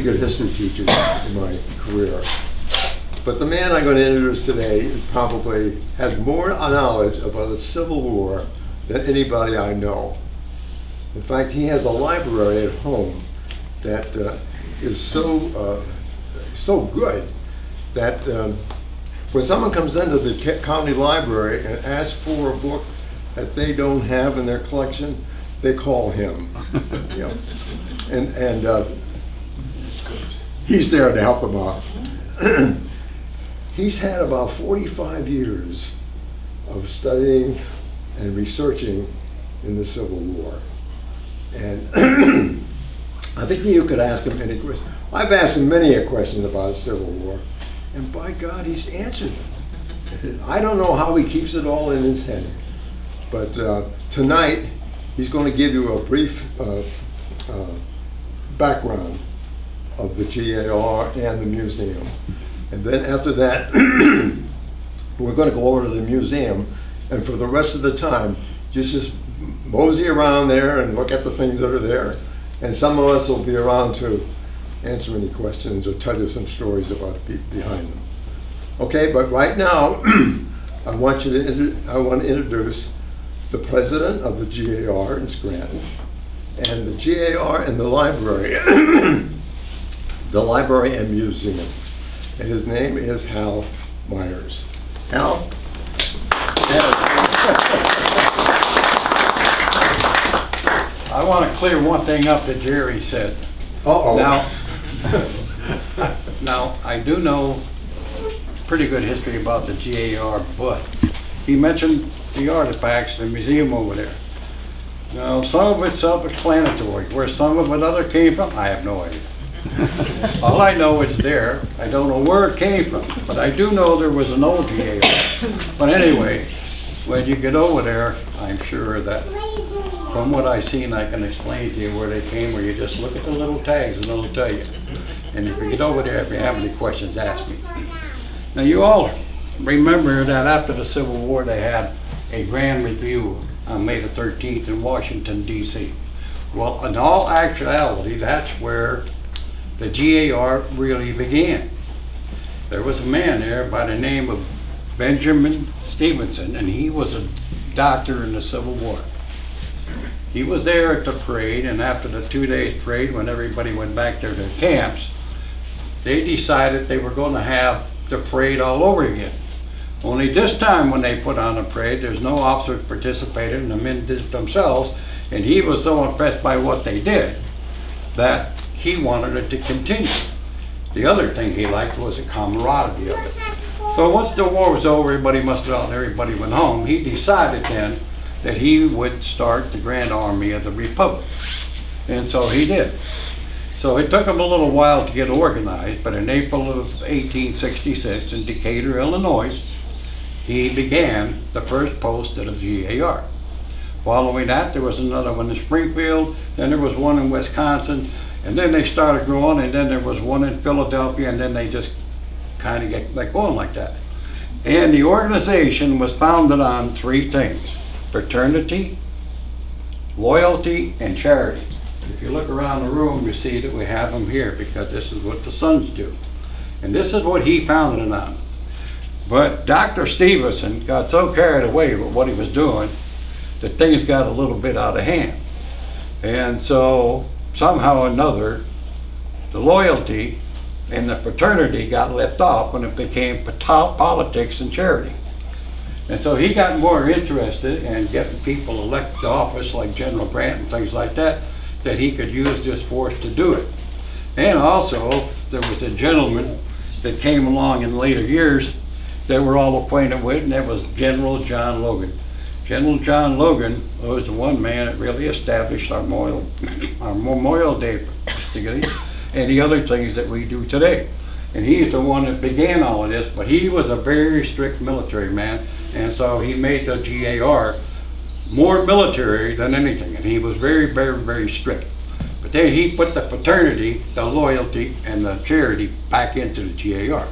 good history teachers in my career. But the man I'm going to introduce today probably has more knowledge about the Civil War than anybody I know. In fact, he has a library at home that is so good that when someone comes into the county library and asks for a book that they don't have in their collection, they call him. You know? And he's there to help them out. He's had about 45 years of studying and researching in the Civil War. And I think you could ask him any question. I've asked him many a question about the Civil War, and by God, he's answered them. I don't know how he keeps it all in his head, but tonight he's going to give you a brief background of the GAR and the museum. And then after that, we're going to go over to the museum, and for the rest of the time, just mosey around there and look at the things that are there. And some of us will be around to answer any questions or tell you some stories about behind them. Okay, but right now, I want to introduce the president of the GAR in Scranton, and the GAR and the library, the library and museum. And his name is Hal Myers. Hal? I want to clear one thing up that Jerry said. Uh-oh. Now, I do know pretty good history about the GAR, but he mentioned the artifacts, the museum over there. Now, some of it's self-explanatory. Where some of it other came from, I have no idea. All I know is there. I don't know where it came from, but I do know there was an old GAR. But anyway, when you get over there, I'm sure that from what I've seen, I can explain to you where they came, where you just look at the little tags and it'll tell you. And if you get over there, if you have any questions, ask me. Now, you all remember that after the Civil War, they had a grand review on May the 13th in Washington, D.C. Well, in all actuality, that's where the GAR really began. There was a man there by the name of Benjamin Stevenson, and he was a doctor in the Civil War. He was there at the parade, and after the 2 days parade, when everybody went back to their camps, they decided they were going to have the parade all over again. Only this time when they put on the parade, there's no officers participated, and the men did it themselves, and he was so impressed by what they did that he wanted it to continue. The other thing he liked was the camaraderie of it. So once the war was over, everybody mustered out and everybody went home. He decided then that he would start the Grand Army of the Republic. And so he did. So it took him a little while to get organized, but in April of 1866 in Decatur, Illinois, he began the first post of the GAR. Following that, there was another one in Springfield, then there was one in Wisconsin, and then they started growing, and then there was one in Philadelphia, and then they just kind of get going like that. And the organization was founded on three things: fraternity, loyalty, and charity. If you look around the room, you see that we have them here because this is what the Sons do. And this is what he founded it on. But Dr. Stevenson got so carried away with what he was doing that things got a little bit out of hand. And so somehow or another, the loyalty and the fraternity got left off when it became politics and charity. And so he got more interested in getting people elected to office like General Grant and things like that he could use this force to do it. And also, there was a gentleman that came along in later years that we're all acquainted with, and that was General John Logan. General John Logan was the one man that really established our Memorial Day festivities and the other things that we do today. And he's the one that began all of this, but he was a very strict military man, and so he made the GAR more military than anything, and he was very, very, very strict. But then he put the fraternity, the loyalty, and the charity back into the GAR.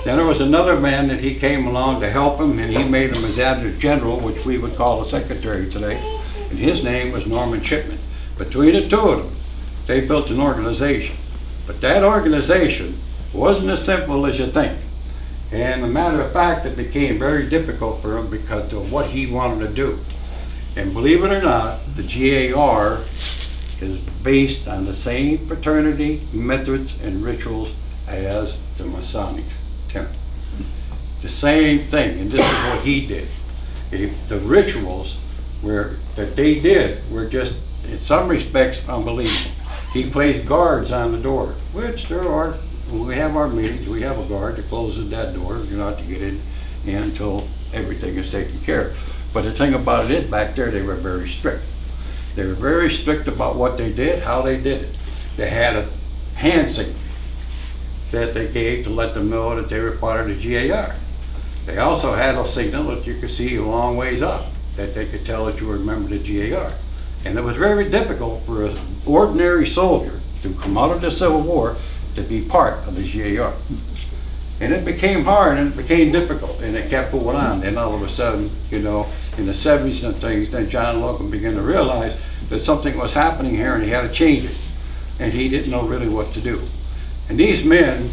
Then there was another man that he came along to help him, and he made him his adjutant general, which we would call a secretary today, and his name was Norman Shipman. Between the two of them, they built an organization. But that organization wasn't as simple as you think. And a matter of fact, it became very difficult for him because of what he wanted to do. And believe it or not, the GAR is based on the same fraternity, methods, and rituals as the Masonic temple. The same thing, and this is what he did. The rituals that they did were just, in some respects, unbelievable. He placed guards on the door, which there are. When we have our meetings, we have a guard that closes that door. You're not to get in until everything is taken care of. But the thing about it is, back there, they were very strict. They were very strict about what they did, how they did it. They had a hand signal that they gave to let them know that they were part of the GAR. They also had a signal that you could see a long ways up, that they could tell that you were a member of the GAR. And it was very difficult for an ordinary soldier to come out of the Civil War to be part of the GAR. And it became hard and it became difficult, and it kept going on. Then all of a sudden, you know, in the 70s and things, then John Logan began to realize that something was happening here and he had to change it. And he didn't know really what to do. And these men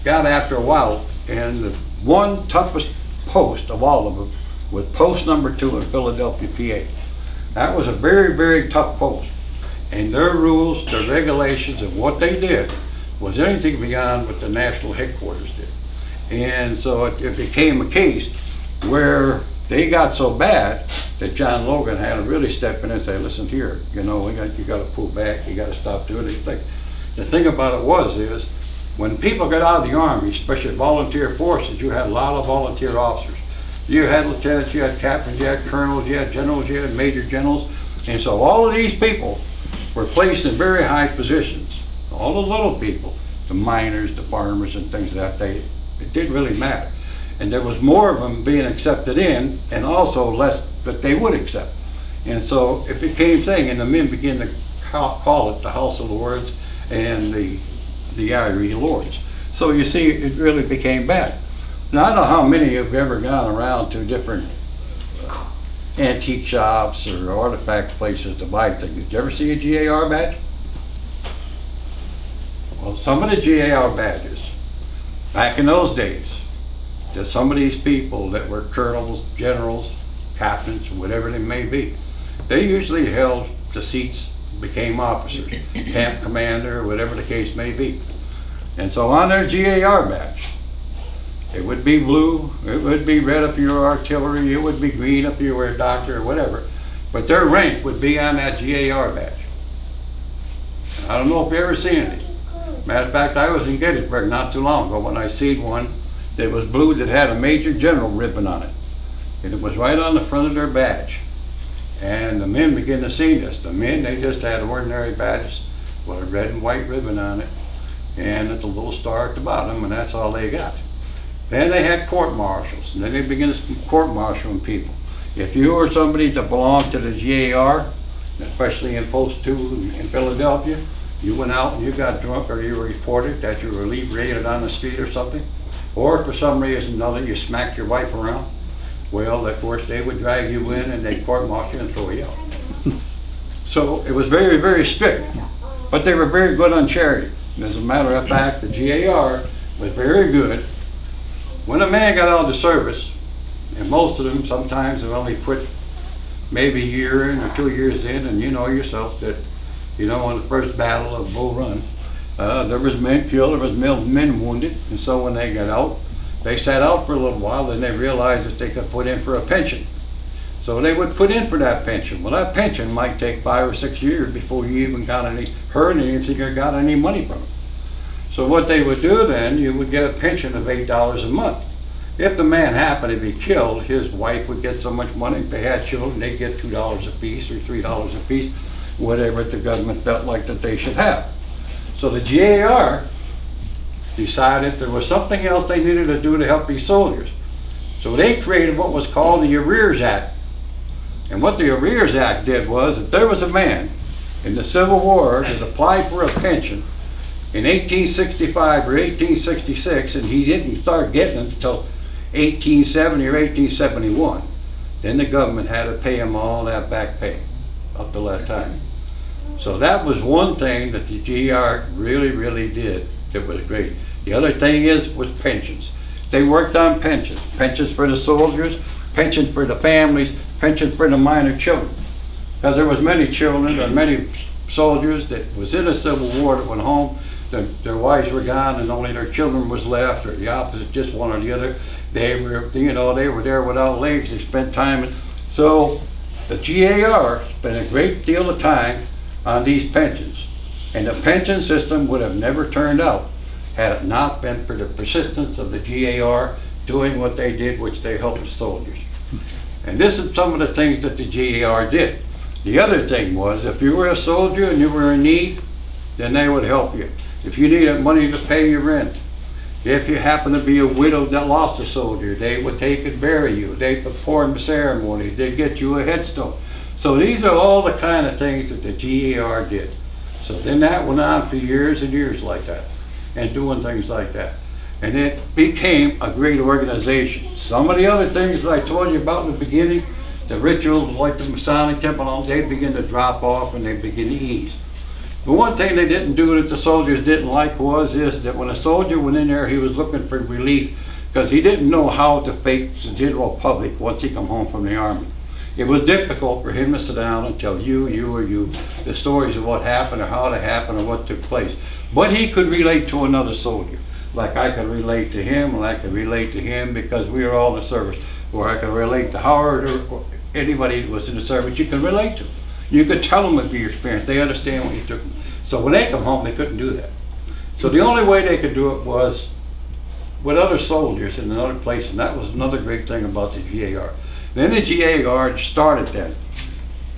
got after a while, and the one toughest post of all of them was post number 2 in Philadelphia, PA. That was a very, very tough post. And their rules, their regulations, and what they did was anything beyond what the national headquarters did. And so it became a case where they got so bad that John Logan had to really step in and say, listen here, you know, you got to pull back, you got to stop doing these things. The thing about it is, when people got out of the Army, especially volunteer forces, you had a lot of volunteer officers. You had lieutenants, you had captains, you had colonels, you had generals, you had major generals. And so all of these people were placed in very high positions. All the little people, the miners, the farmers, and things of that, it didn't really matter. And there was more of them being accepted in, and also less that they would accept. And so it became a thing, and the men began to call it the House of Lords and the Irish Lords. So you see, it really became bad. Now, I don't know how many have ever gone around to different antique shops or artifact places to buy things. Did you ever see a GAR badge? Well, some of the GAR badges, back in those days, that some of these people that were colonels, generals, captains, whatever they may be, they usually held the seats, became officers, camp commander, whatever the case may be. And so on their GAR badge, it would be blue, it would be red if you were artillery, it would be green if you were a doctor or whatever. But their rank would be on that GAR badge. I don't know if you ever seen it. Matter of fact, I was in Gettysburg not too long ago when I seen one that was blue that had a Major General ribbon on it. And it was right on the front of their badge. And the men began to see this. The men, they just had ordinary badges with a red and white ribbon on it and a little star at the bottom, and that's all they got. Then they had court martials, and then they began to court-martialing people. If you were somebody that belonged to the GAR, especially in Post 2 in Philadelphia, you went out and you got drunk, or you were reported that you were inebriated on the street or something, or for some reason or another you smacked your wife around, well, of course, they would drag you in and they'd court-martial you and throw you out. So it was very, very strict, but they were very good on charity. And as a matter of fact, the GAR was very good. When a man got out of the service, and most of them sometimes have only put maybe a year in or 2 years in, and you know yourself that, you know, on the first battle of Bull Run, there was men killed, there was men wounded, and so when they got out, they sat out for a little while, then they realized that they could put in for a pension. So they would put in for that pension. Well, that pension might take 5 or 6 years before you even got heard anything or got any money from it. So what they would do then, you would get a pension of $8 a month. If the man happened to be killed, his wife would get so much money. If they had children, they'd get $2 a piece or $3 a piece, whatever the government felt like that they should have. So the GAR decided there was something else they needed to do to help these soldiers. So they created what was called the Arrears Act. And what the Arrears Act did was, if there was a man in the Civil War that applied for a pension in 1865 or 1866, and he didn't start getting it until 1870 or 1871, then the government had to pay him all that back pay up to that time. So that was one thing that the GER really, really did that was great. The other thing was pensions. They worked on pensions. Pensions for the soldiers, pensions for the families, pensions for the minor children. Because there was many children and many soldiers that was in the Civil War that went home, their wives were gone and only their children was left, or the opposite, just one or the other. They were, they were there without legs. They spent time. So the GAR spent a great deal of time on these pensions. And the pension system would have never turned out had it not been for the persistence of the GAR doing what they did, which they helped the soldiers. And this is some of the things that the GAR did. The other thing was, if you were a soldier and you were in need, then they would help you. If you needed money to pay your rent, if you happened to be a widow that lost a soldier, they would take and bury you. They perform ceremonies. They'd get you a headstone. So these are all the kind of things that the GAR did. So then that went on for years and years like that, and doing things like that. And it became a great organization. Some of the other things that I told you about in the beginning, the rituals like the Masonic Temple, they begin to drop off and they begin to ease. But one thing they didn't do that the soldiers didn't like is that when a soldier went in there, he was looking for relief because he didn't know how to face the general public once he come home from the army. It was difficult for him to sit down and tell you the stories of what happened or how it happened or what took place. But he could relate to another soldier. Like I could relate to him, and I could relate to him because we were all in the service. Or I could relate to Howard or anybody that was in the service you could relate to. You could tell them of your experience. They understand what you took. So when they come home, they couldn't do that. So the only way they could do it was with other soldiers in another place, and that was another great thing about the GAR. Then the GAR started then,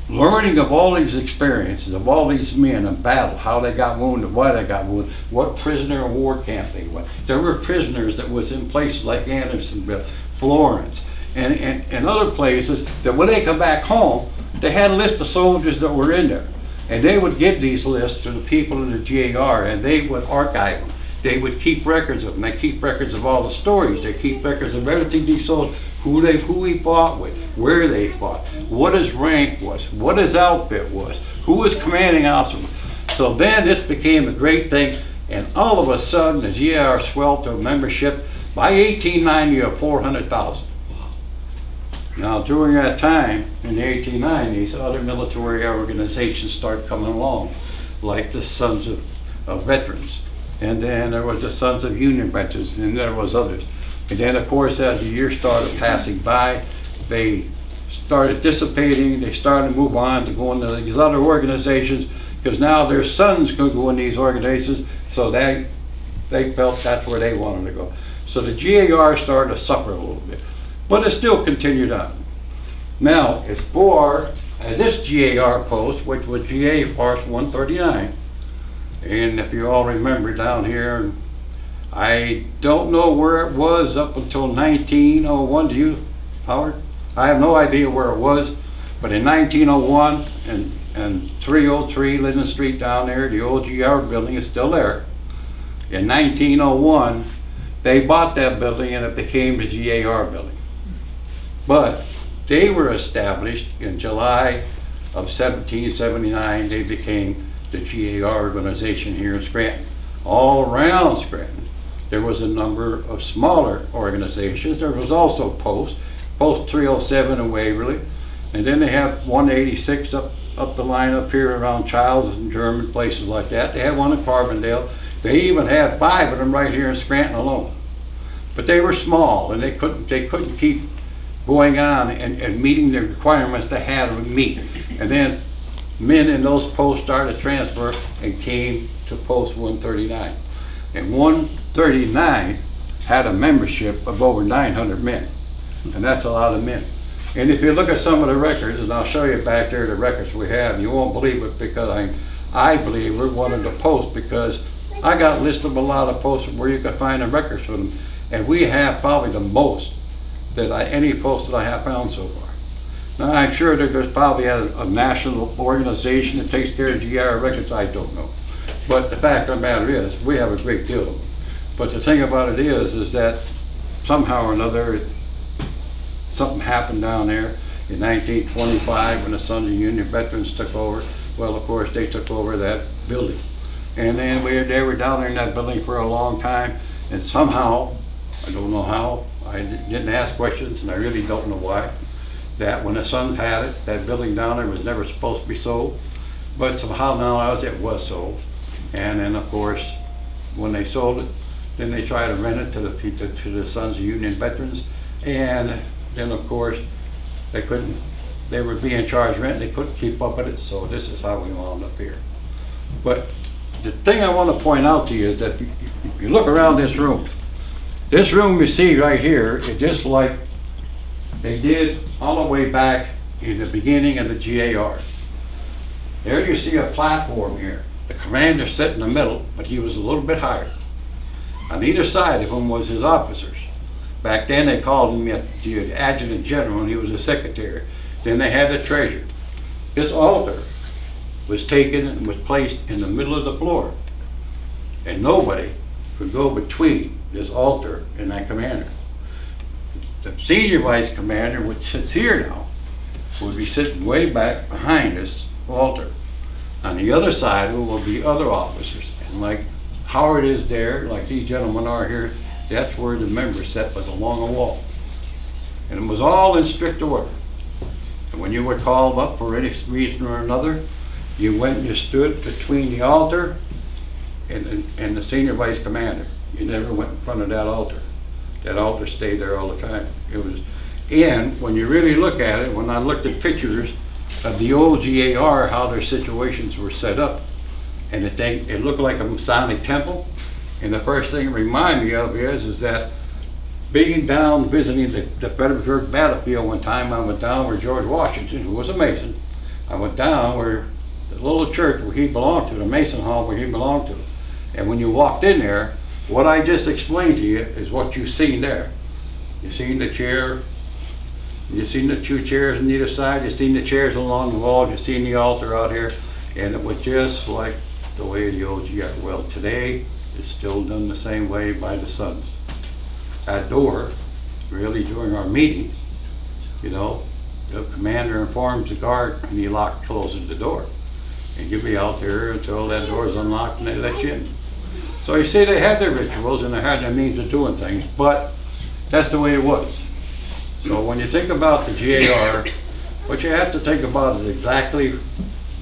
learning of all these experiences, of all these men in battle, how they got wounded, why they got wounded, what prisoner of war camp they went. There were prisoners that was in places like Andersonville, Florence, and other places that when they come back home, they had a list of soldiers that were in there. And they would give these lists to the people in the GAR, and they would archive them. They would keep records of them. They keep records of all the stories. They keep records of everything these soldiers, who he fought with, where they fought, what his rank was, what his outfit was, who his commanding officer was. So then this became a great thing, and all of a sudden the GAR swelled to a membership. By 1890 of 400,000. Now during that time, in the 1890s, other military organizations started coming along, like the Sons of Veterans. And then there was the Sons of Union Veterans, and there was others. And then of course, as the years started passing by, they started dissipating, they started to move on to go into these other organizations, because now their sons could go in these organizations, so they felt that's where they wanted to go. So the GAR started to suffer a little bit, but it still continued on. Now, as far as this GAR post, which was GA Force 139, and if you all remember down here, I don't know where it was up until 1901. Do you, Howard? I have no idea where it was, but in 1901 and 303 Linden Street down there, the old GR building is still there. In 1901, they bought that building and it became the GAR building. But they were established in July of 1779. They became the GAR organization here in Scranton. All around Scranton, there was a number of smaller organizations. There was also Post 307 in Waverly, and then they have 186 up the line up here around Childs and German, places like that. They had one in Carbondale. They even had 5 of them right here in Scranton alone. But they were small, and they couldn't keep going on and meeting the requirements they had to meet. And then men in those posts started to transfer and came to Post 139. And 139 had a membership of over 900 men. And that's a lot of men. And if you look at some of the records, and I'll show you back there the records we have, you won't believe it, because I believe we're one of the posts, because I got lists of a lot of posts where you can find the records for them. And we have probably the most that any post that I have found so far. Now I'm sure that there's probably a national organization that takes care of GR records, I don't know. But the fact of the matter is, we have a great deal of them. But the thing about it is that somehow or another, something happened down there in 1925 when the Sons of Union Veterans took over. Well, of course, they took over that building. And then they were down there in that building for a long time, and somehow, I don't know how, I didn't ask questions, and I really don't know why, that when the Sons had it, that building down there was never supposed to be sold, but somehow now it was sold. And then, of course, when they sold it, then they tried to rent it to the Sons of Union Veterans, and then, of course, they were being charged rent, they couldn't keep up with it, so this is how we wound up here. But the thing I want to point out to you is that if you look around this room you see right here is just like they did all the way back in the beginning of the GAR. There you see a platform here. The commander sat in the middle, but he was a little bit higher. On either side of him was his officers. Back then they called him the adjutant general, and he was a secretary. Then they had the treasurer. This altar was taken and was placed in the middle of the floor, and nobody could go between this altar and that commander. The senior vice commander, which sits here now, would be sitting way back behind this altar. On the other side will be other officers, and like Howard is there, like these gentlemen are here, that's where the members sat, was along a wall. And it was all in strict order. And when you were called up for any reason or another, you went and you stood between the altar and the senior vice commander. You never went in front of that altar. That altar stayed there all the time. It was, and when you really look at it, when I looked at pictures of the old GAR, how their situations were set up, and it looked like a Masonic temple. And the first thing it reminded me of is that being down visiting the Fredericksburg battlefield one time, I went down where George Washington, who was a Mason, I went down where the little church where he belonged to, the Mason Hall where he belonged to. And when you walked in there, what I just explained to you is what you seen there. You seen the chair, you seen the two chairs on either side, you seen the chairs along the wall, you seen the altar out here, and it was just like the way the old GR. Well, today it's still done the same way by the Sons. That door, really during our meetings, you know, the commander informs the guard and he closes the door. And you'll be out there until that door is unlocked and they let you in. So you see, they had their rituals and they had their means of doing things, but that's the way it was. So when you think about the GAR, what you have to think about is exactly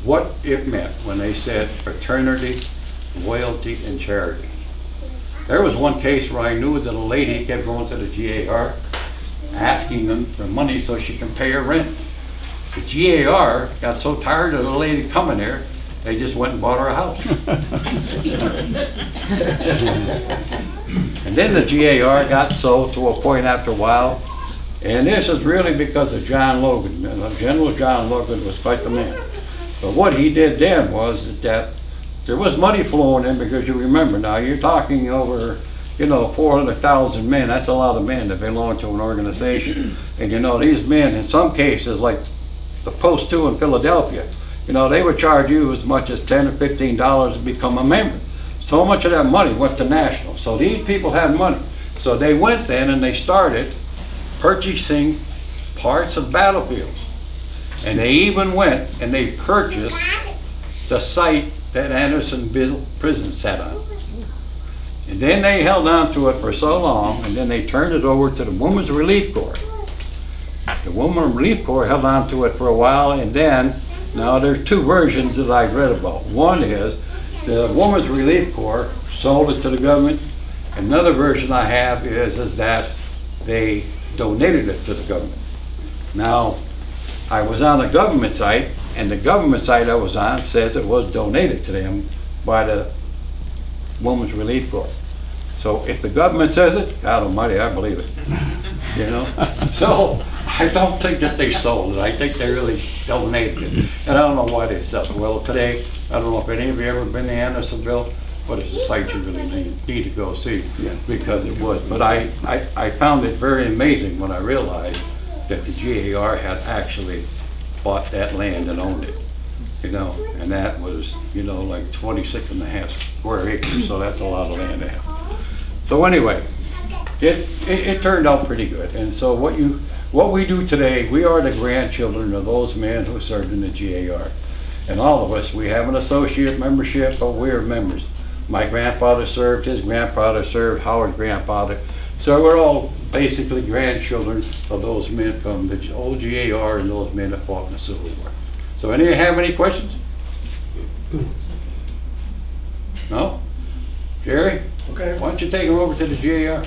what it meant when they said fraternity, loyalty, and charity. There was one case where I knew that a lady kept going to the GAR asking them for money so she can pay her rent. The GAR got so tired of the lady coming there, they just went and bought her a house. And then the GAR got so to a point after a while, and this is really because of John Logan. General John Logan was quite the man. But what he did then was that there was money flowing in, because you remember now, you're talking over, 400,000 men. That's a lot of men that belong to an organization. And these men, in some cases, like the Post 2 in Philadelphia, they would charge you as much as $10 or $15 to become a member. So much of that money went to national. So these people had money. So they went then and they started purchasing parts of battlefields. And they even went and they purchased the site that Andersonville prison sat on. And then they held on to it for so long, and then they turned it over to the Women's Relief Corps. The Women's Relief Corps held on to it for a while, and then, now there's two versions that I've read about. One is the Women's Relief Corps sold it to the government. Another version I have is that they donated it to the government. Now, I was on the government site, and the government site I was on says it was donated to them by the Women's Relief Corps. So if the government says it, God almighty, I believe it. So I don't think that they sold it. I think they really donated it. And I don't know why they sold it. Well, today, I don't know if any of you ever been to Andersonville, but it's a site you really need to go see, because it was. But I found it very amazing when I realized that the GAR had actually bought that land and owned it, and that was, like 26 and a half square acres, so that's a lot of land to have. So anyway, it turned out pretty good. And so what we do today, we are the grandchildren of those men who served in the GAR. And all of us, we have an associate membership, but we're members. My grandfather served, his grandfather served, Howard's grandfather. So we're all basically grandchildren of those men from the old GAR and those men that fought in the Civil War. So any have any questions? No? Jerry? Okay. Why don't you take them over to the GAR?